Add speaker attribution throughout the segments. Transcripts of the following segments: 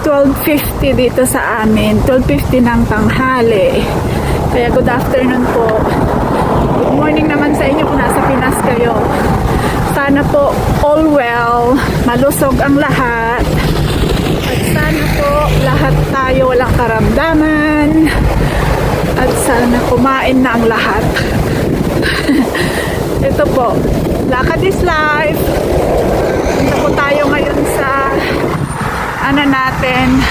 Speaker 1: 12:50 dito sa amin. 12:50 ng tanghali. Kaya good afternoon po. Good morning naman sa inyo kung nasa Pinas kayo. Sana po all well, malusog ang lahat. At sana po lahat tayo walang karamdaman. At sana kumain na ang lahat. Ito po, lakad is life. Punta po tayo ngayon sa natin.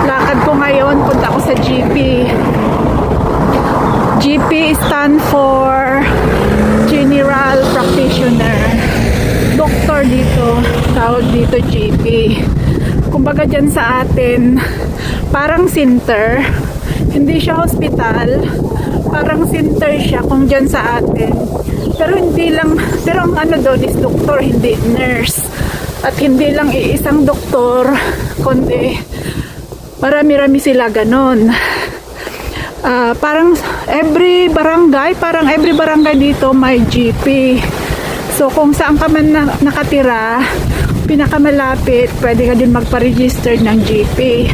Speaker 1: Lakad ko ngayon, punta ko sa GP. GP stand for General Practitioner. Doktor dito, tawag dito GP. Kumbaga dyan sa atin, parang center. Hindi siya hospital, parang center siya kung dyan sa atin. Pero hindi lang, pero ang ano doon is doktor, hindi nurse. At hindi lang iisang doktor, kundi marami-rami sila ganon. Parang every barangay dito may GP. So kung saan ka man nakatira, pinakamalapit, pwede ka din magpa-register ng GP.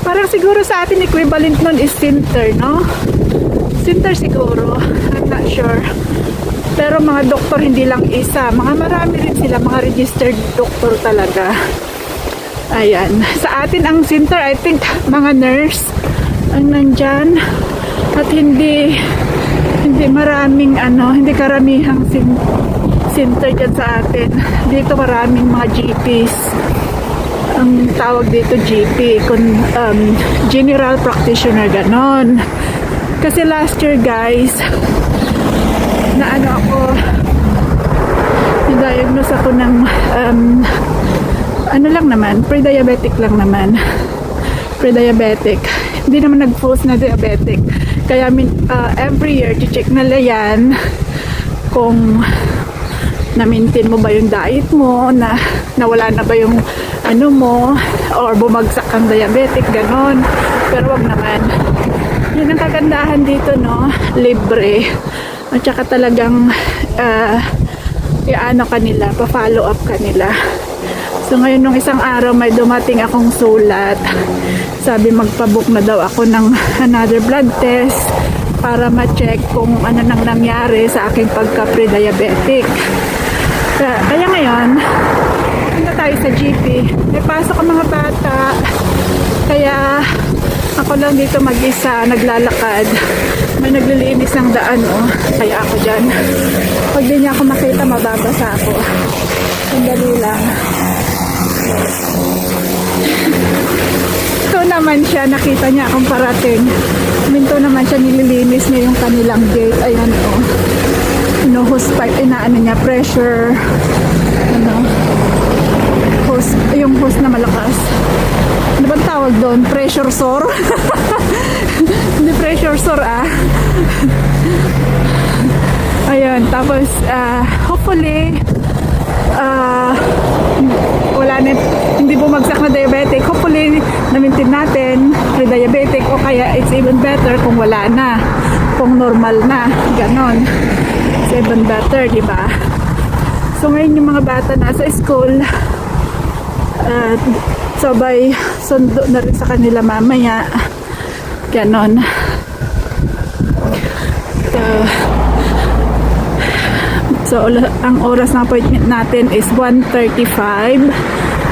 Speaker 1: Parang siguro sa atin equivalent nun is center, no? Center siguro, I'm not sure. Pero mga doktor hindi lang isa, mga marami rin sila, mga registered doktor talaga. Ayan, sa atin ang center, I think mga nurse ang nandyan. At hindi maraming hindi karamihang center dyan sa atin. Dito maraming mga GPs. Ang tawag dito GP, General Practitioner, ganon. Kasi last year guys, na diagnose ako ng lang naman, pre-diabetic lang naman. Pre-diabetic. Hindi naman nag-false na diabetic. Kaya every year, check nila yan kung na-maintain mo ba yung diet mo, nawala na ba yung mo, or bumagsak ang diabetic, ganon. Pero wag naman. Yun ang kagandahan dito, no? Libre. At saka talagang kanila, pa-follow up kanila. So ngayon nung isang araw may dumating akong sulat. Sabi magpabook na daw ako ng another blood test para ma-check kung ano nang nangyari sa aking pagka-pre-diabetic. Kaya ngayon, punta tayo sa GP. May pasok ang mga bata. Kaya ako lang dito mag-isa, naglalakad. May naglilinis ng daan, kaya ako dyan. Pag di niya ako makita, mababasa ako. Sandali lang. Ito naman siya, nakita niya akong parating. Minto naman siya, nililinis niya yung kanilang gate. Ayan, hose pipe, niya, pressure. Hose, yung hose na malakas. Ano bang tawag doon? Pressure sore? Hindi pressure sore, Ayan, tapos hopefully wala na, hindi bumagsak na diabetic. Hopefully na-maintain natin pre-diabetic, o kaya it's even better kung wala na, kung normal na, ganon. It's even better, diba? So ngayon yung mga bata nasa school, sabay sundo na rin sa kanila mamaya, ganon. So ang oras ng appointment natin is 1:35.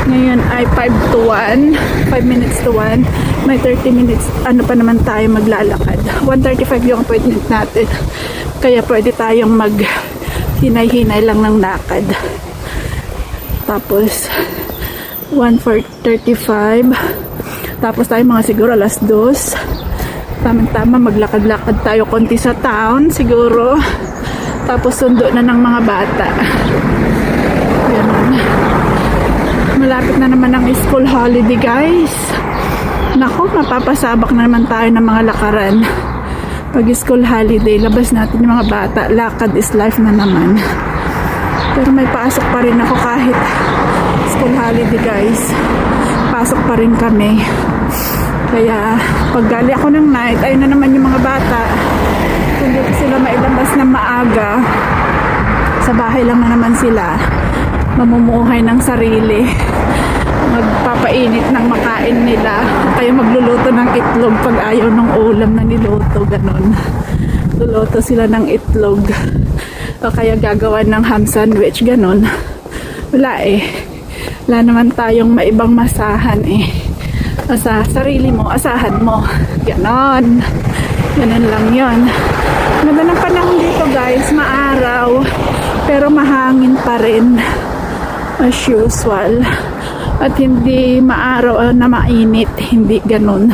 Speaker 1: Ngayon ay 5 to 1, 5 minutes to 1. May 30 minutes pa naman tayo maglalakad. 1:35 yung appointment natin, kaya pwede tayong mag hinay-hinay lang ng lakad. Tapos 1:35, tapos tayo mga siguro alas 2. Tama-tama maglakad-lakad tayo konti sa town siguro. Tapos sundo na ng mga bata. Ganun. Malapit na naman ang school holiday guys. Naku, mapapasabak na naman tayo ng mga lakaran. Pag school holiday, labas natin yung mga bata. Lakad is life na naman. Pero may pasok pa rin ako kahit school holiday guys. Pasok pa rin kami. Kaya pag gali ako ng night, ayun na naman yung mga bata. Kung di sila mailabas na maaga, sa bahay lang na naman sila, mamumuhay ng sarili. magpapainit ng makain nila, kaya magluluto ng itlog pag ayaw ng ulam na niluto, ganon. Luluto sila ng itlog o kaya gagawa ng ham sandwich, ganon. Wala wala naman tayong maibang masahan sa sarili mo, asahan mo, ganon. Ganon lang yon. Ganda ng panahon dito guys, maaraw pero mahangin pa rin as usual. At hindi maaraw na mainit, hindi ganun.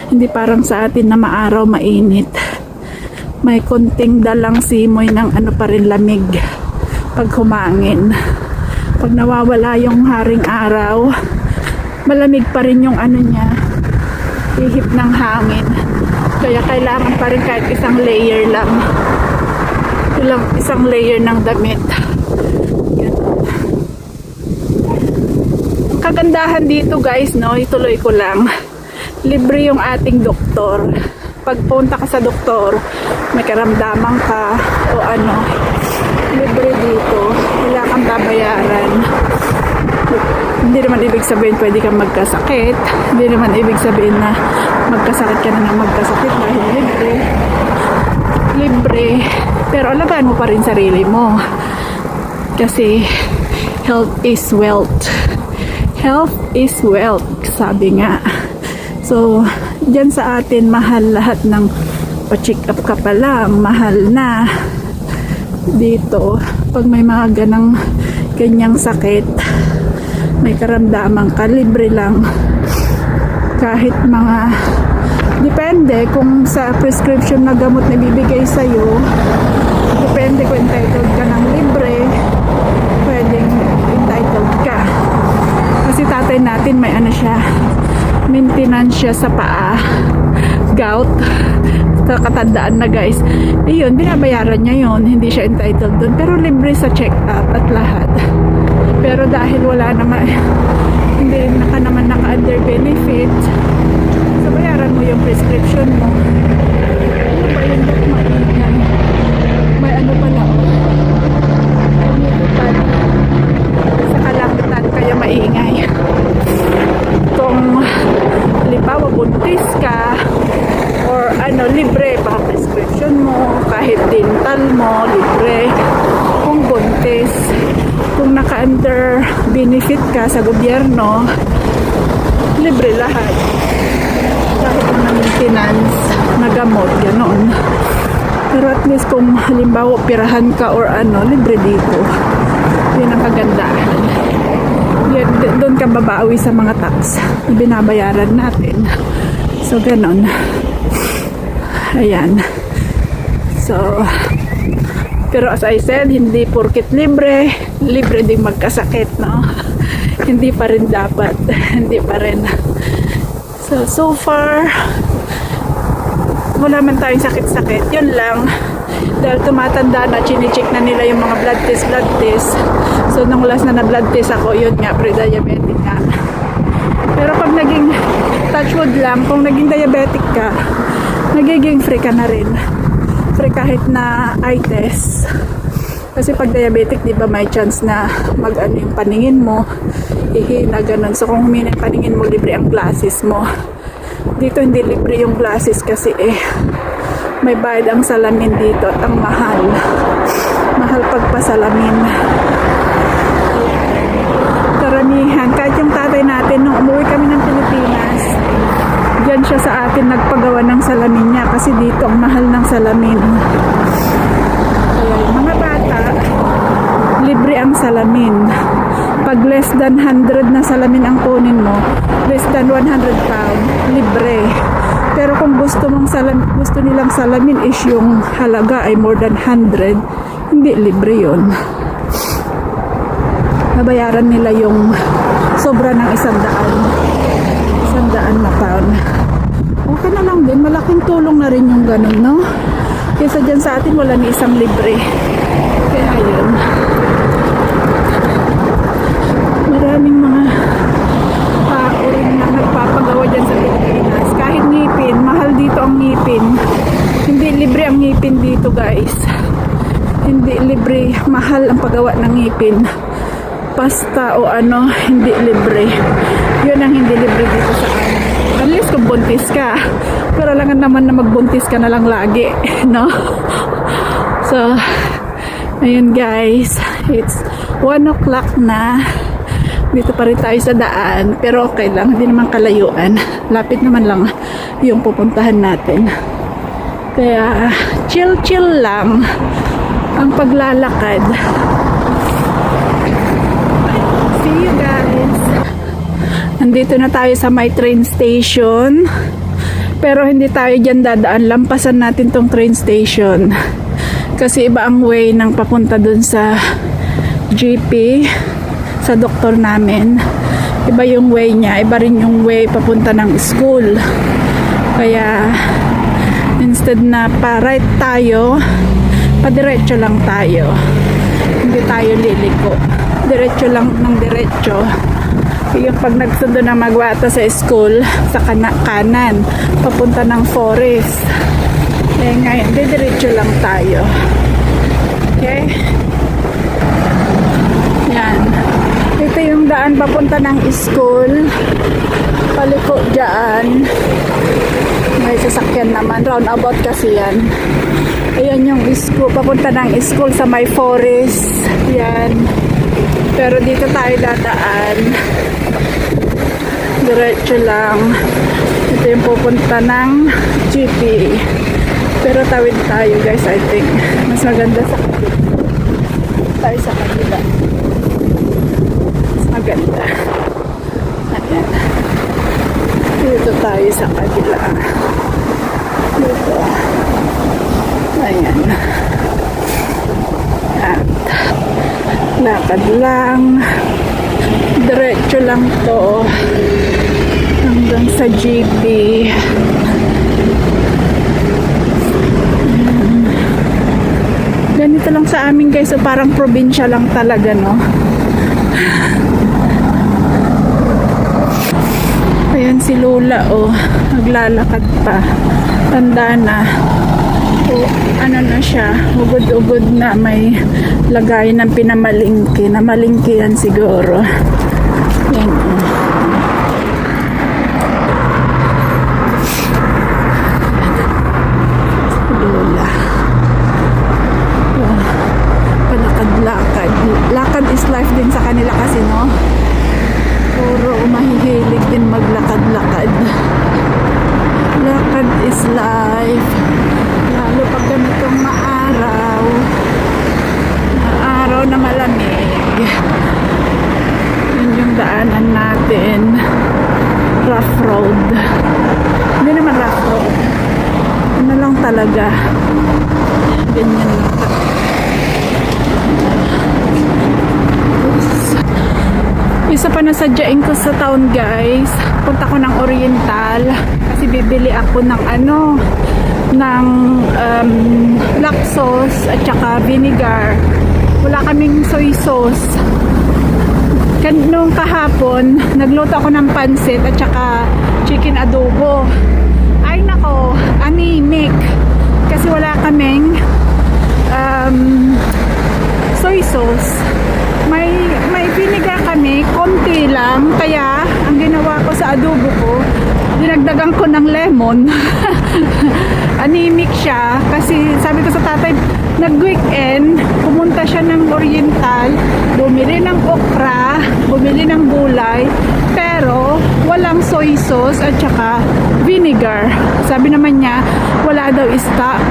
Speaker 1: Hindi parang sa atin na maaraw mainit. May konting dalang simoy ng ano pa rin, lamig pag humangin. Pag nawawala yung haring araw, malamig pa rin yung ano niya, ihip ng hangin. Kaya kailangan pa rin kahit isang layer lang, isang layer ng damit. Kagandahan dito guys, no, ituloy ko lang, libre yung ating doktor. Pagpunta ka sa doktor, may karamdaman ka o ano, libre dito, wala kang babayaran. Hindi naman ibig sabihin pwede kang magkasakit, hindi naman ibig sabihin na magkasakit ka na ng magkasakit dahil libre, pero alagaan mo pa rin sarili mo kasi health is wealth. Health is wealth, sabi nga. So, dyan sa atin, mahal lahat ng pa-check up ka pa lang, mahal na. Dito, pag may mga ganyang sakit, may karamdaman ka, libre lang. Kahit mga, depende kung sa prescription na gamot na bibigay sa'yo, depende kung entitled ka ng libre, pwedeng entitled ka. Kasi tatay natin may ano siya, maintenance siya sa paa, gout, sa katandaan na guys. Yun, binabayaran niya yun, hindi siya entitled dun, pero libre sa check up at lahat. Pero dahil wala naman, hindi ka naman naka-under benefit, so bayaran mo yung prescription mo. Ano ba yun? May ano pala sa kalangitan kaya maingay. Kung halimbawa buntis ka or ano, libre pa prescription mo, kahit dental mo, libre kung buntis. Kung naka-under benefit ka sa gobyerno, libre lahat. Kahit na maintenance na gamot, gano'n. Pero at least kung halimbawa pirahan ka or ano, libre dito. Yun ang kagandahan. Doon ka babawi sa mga tax na binabayaran natin. So, ganon. Ayan. So, pero as I said, hindi porkit libre din magkasakit, no? Hindi pa rin dapat. Hindi pa rin. So far, wala man tayong sakit-sakit. Yun lang. Dahil tumatanda na, chine-check na nila yung mga blood test. So, nung last na blood test ako, yun nga, pre-diabetic nga. Pero pag naging, touch wood lang, kung naging diabetic ka, nagiging free ka na rin. Free kahit na eye test. Kasi pag diabetic, di ba, may chance na mag-ano yung paningin mo, ihina, ganun. So, kung humina yung paningin mo, libre ang glasses mo. Dito, hindi libre yung glasses kasi may bayad ang salamin dito at ang mahal pagpasalamin. Karamihan, kahit yung tatay natin nung umuwi kami ng Pilipinas, dyan siya sa atin nagpagawa ng salamin niya kasi dito ang mahal ng salamin. Kaya yung mga bata, libre ang salamin. Pag less than 100 na salamin ang kunin mo, less than 100 pound, libre. Pero kung gusto nilang salamin is yung halaga ay more than 100, hindi libre yun. Nabayaran nila yung sobra ng 100 na pound. Okay na lang din, malaking tulong na rin yung ganun, no? Kesa dyan sa atin wala ni isang libre. Kaya yun. Maraming mga tao rin na nagpapagawa dyan sa Pilipinas. Kahit ngipin, mahal dito ang ngipin. Hindi libre ang ngipin dito guys. Hindi libre, mahal ang paggawa ng ngipin. pasta o ano, hindi libre. Yun ang hindi libre dito sa amin. Unless kung buntis ka. Pero alangan naman na magbuntis ka na lang lagi, no? So, ayun guys, it's 1 o'clock na. Dito pa rin tayo sa daan, pero okay lang, hindi naman kalayuan. Lapit naman lang yung pupuntahan natin. Kaya, chill-chill lang ang paglalakad. See you guys! Nandito na tayo sa my train station. Pero hindi tayo dyan dadaan. Lampasan natin tong train station. Kasi iba ang way ng papunta dun sa GP, sa doktor namin. Iba yung way niya. Iba rin yung way papunta ng school. Kaya instead na pa-right tayo, pa-diretso lang tayo. Hindi tayo liliko. Diretso lang ng diretso. Yung pag nagsundo na magwata sa school, sa kanan, papunta ng forest. Eh ngayon, diretso lang tayo. Okay? Yan. Ito yung daan papunta ng school. Paliko dyan. May sasakyan naman. Roundabout kasi yan. Ayan yung school. Papunta ng school sa may forest. Yan. Pero dito tayo dadaan. Diretso lang. Ito yung pupunta ng GP. Pero tawid tayo guys, I think. Mas maganda sa kabila. Tayo sa kabila. Mas maganda. Ayan. Dito tayo sa kabila. Dito. Ayan. At lakad lang. Diretso lang to hanggang sa GP. Ganito lang sa amin guys, so parang probinsya lang talaga, no? Ayan si Lula, oh, naglalakad pa. Tanda na. O, ano na siya, ugod-ugod na, may lagay ng pinamalingki. Namalingki yan siguro. Yan, oh. Lula. Oh, palakad-lakad. Lakad is life din sa kanila kasi, no? Puro mahihilig din maglakad-lakad. Lakad is life. Lalo pag ganitong maaraw. Maaraw na malamig. Yun yung daanan natin. Rough road. Hindi naman rough road. Ano lang talaga. Ganyan lang. Isa pa nasadyain ko sa town guys. Punta ko ng Oriental. Kasi bibili ako ng ano, ng black sauce at saka vinegar. Wala kaming soy sauce. Nung kahapon, nagluto ako ng pansit at saka chicken adobo. Ay nako, anemic. Kasi wala kaming soy sauce. May vinegar kami, konti lang. Kaya, ang ginawa ko sa adobo ko, dinagdagan ko ng lemon. Anemic siya. Kasi sabi ko sa tatay, nag-weekend, pumunta siya ng Oriental, bumili ng okra, bumili ng gulay, pero walang soy sauce at saka vinegar. Sabi naman niya, wala daw stock.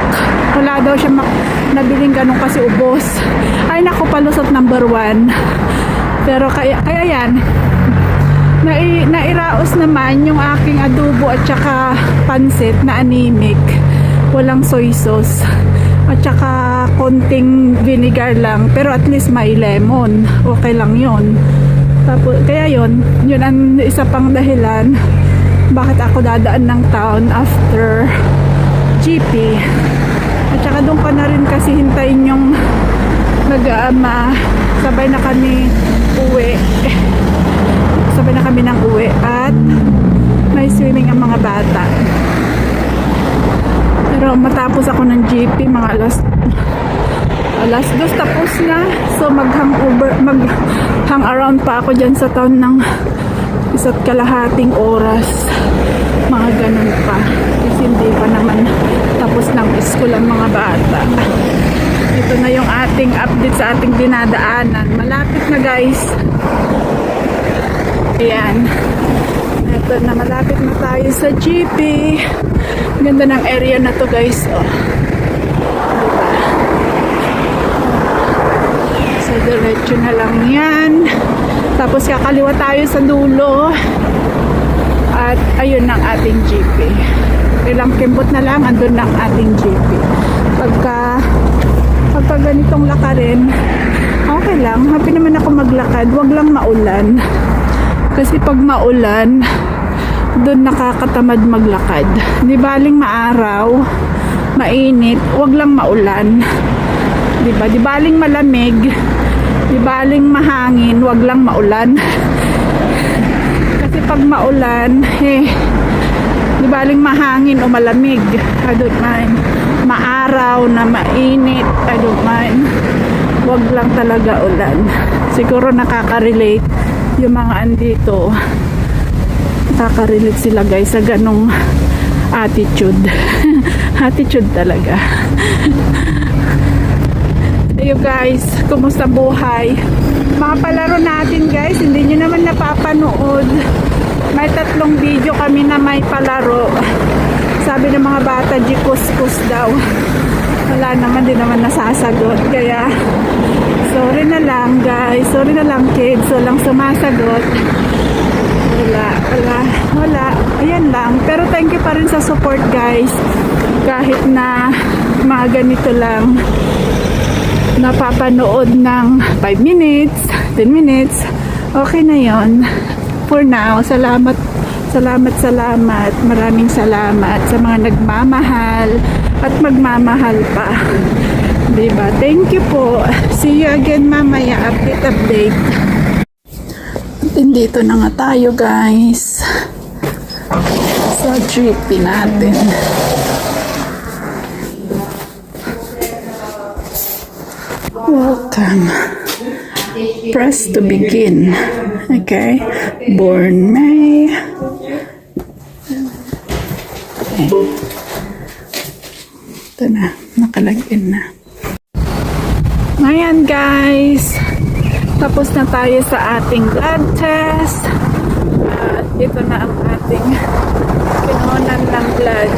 Speaker 1: Wala daw siya nabiling ganun kasi ubos. Ay naku, palusot number 1. Pero kaya yan, nairaos naman yung aking adobo at saka pansit na anemic. Walang soy sauce. At saka konting vinegar lang. Pero at least may lemon. Okay lang yun. Tapos, kaya yun ang isa pang dahilan bakit ako dadaan ng town after GP. At saka doon ka na rin kasi hintayin yung mag-aama. Sabay na kami uwi. Sabay na kami ng uwi. At may swimming ang mga bata. Pero matapos ako ng GP, mga Alas 2 tapos na. So mag-hang around pa ako dyan sa town ng 1.5 oras. Mga ganun pa. Kasi hindi pa naman tapos ng school ang mga bata. Ito na yung ating update sa ating dinadaanan. Malapit na guys. Ayan. Ito na, malapit na tayo sa GP. Ganda ng area na to guys. Oh. Diba? So, diretso na lang yan. Tapos kakaliwa tayo sa dulo. At ayun ang ating GP. Ilang kimbot na lang, andun ang ating GP. Pagka ganitong lakarin, okay lang. Happy naman ako maglakad. Wag lang maulan. Kasi pag maulan, doon nakakatamad maglakad. Di baling maaraw, mainit, wag lang maulan. Di ba? Di baling malamig, di baling mahangin, wag lang maulan. Kasi pag maulan, di baling mahangin o malamig, I don't mind. Maaraw na mainit, I don't mind. Wag lang talaga ulan. Siguro nakaka-relate yung mga andito. Nakaka-relate sila guys sa ganong attitude. Attitude talaga. Ayun guys, kumusta buhay? Mga palaro natin guys, hindi nyo naman napapanood. May 3 video kami na may palaro. Sabi ng mga bata, Kuskus daw. Wala naman, di naman nasasagot. Kaya, sorry na lang guys. Sorry na lang kids. Walang sumasagot. Wala. Ayan lang. Pero thank you pa rin sa support guys. Kahit na mga ganito lang. Napapanood ng 5 minutes, 10 minutes. Okay na yon. For now, salamat. Maraming salamat sa mga nagmamahal at magmamahal pa. Diba? Thank you po. See you again mamaya. Update. At dito na nga tayo guys. Sa GP natin. Welcome. Press to begin. Okay. Born May. Okay. Ito na. Nakalagin na. Ngayon guys. Tapos na tayo sa ating blood test. At ito na ang ating kinunan ng blood.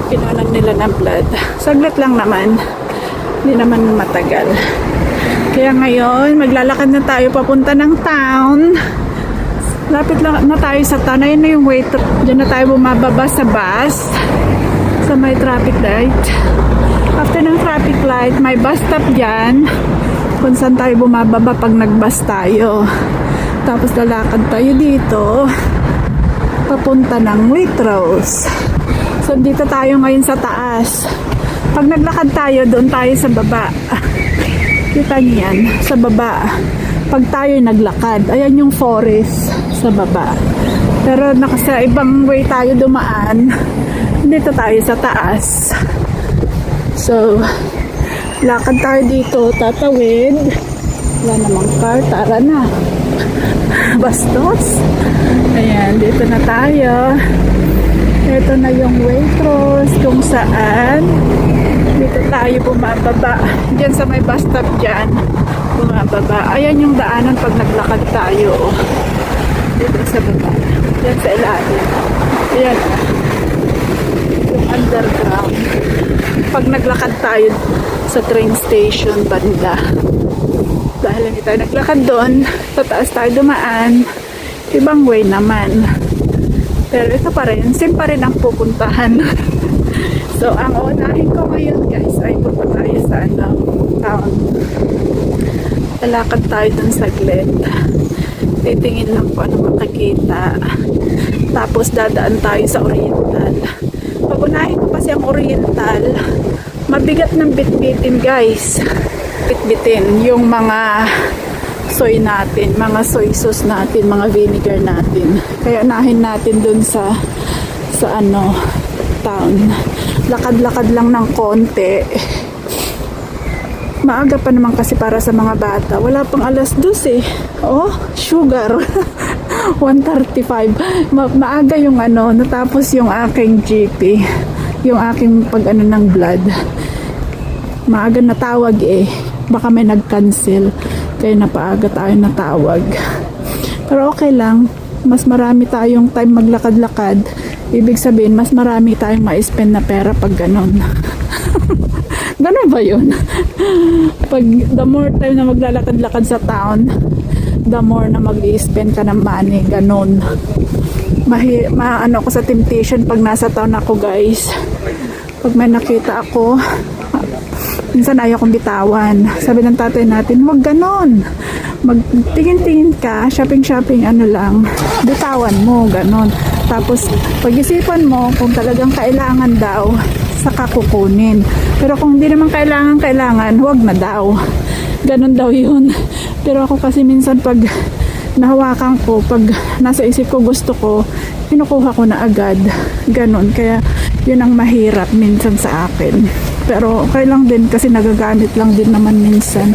Speaker 1: Kinunan nila ng blood. Saglit lang naman. Hindi naman matagal. Kaya ngayon, maglalakad na tayo papunta ng town. Lapit lang na tayo sa town. Ayun na yung wait. Diyan na tayo bumababa sa bus. Sa may traffic light. After ng traffic light, may bus stop dyan. Kung saan tayo bumababa pag nag-bus tayo. Tapos lalakad tayo dito. Papunta ng Waitrose. So, dito tayo ngayon sa taas. Pag naglakad tayo, doon tayo sa baba. Kita niyo yan, sa baba. Pag tayo naglakad, ayan yung forest sa baba. Pero sa ibang way tayo dumaan, dito tayo sa taas. So, lakad tayo dito, tatawid. Wala namang car, tara na. Bastos. Ayan, dito na tayo. Ito na yung Waitrose kung saan dito tayo bumababa. Diyan sa may bus stop dyan. Bumababa. Ayan yung daanan pag naglakad tayo. Dito sa baba. Diyan sa ilalim. Ayan. Yung underground. Pag naglakad tayo sa train station banda. Dahil hindi tayo naglakad doon, sa taas tayo dumaan. Ibang way naman. Pero ito pa rin, same pa rin ang pupuntahan. So, ang unahin ko ngayon guys, ay punta tayo sa town. Lalakad tayo dun saglit. Titingin lang po ano makikita. Tapos dadaan tayo sa Oriental. Pag unahin ko kasi ang Oriental, mabigat ng bitbitin guys. Bitbitin yung mga soy natin, mga soy sauce natin, mga vinegar natin. Kaya unahin natin dun sa town. Lakad-lakad lang ng konti. Maaga pa naman kasi para sa mga bata. Wala pang alas 12 eh. Oh, sugar. 1:35. Maaga yung ano, natapos yung aking GP. Yung aking pag-ano ng blood. Maaga natawag eh. Baka may nag-cancel. Kaya napaaga tayo natawag. Pero okay lang. Mas marami tayong time maglakad-lakad. Ibig sabihin, mas marami tayong ma-spend na pera pag ganon. Ganon ba yun? Pag the more time na maglalakad-lakad sa town, the more na mag-i-spend ka ng money. Ganon. Ano ko sa temptation pag nasa town ako, guys. Pag may nakita ako, minsan ayaw kong bitawan. Sabi ng tatay natin, huwag ganon. Magtingin-tingin ka, shopping-shopping, ano lang, bitawan mo, ganon. Tapos, pag-isipan mo kung talagang kailangan daw, saka kukunin. Pero kung hindi naman kailangan, huwag na daw. Ganon daw yun. Pero ako kasi minsan pag nahawakan ko, pag nasa isip ko gusto ko, kinukuha ko na agad. Ganon. Kaya yun ang mahirap minsan sa akin. Pero okay lang din kasi nagagamit lang din naman minsan.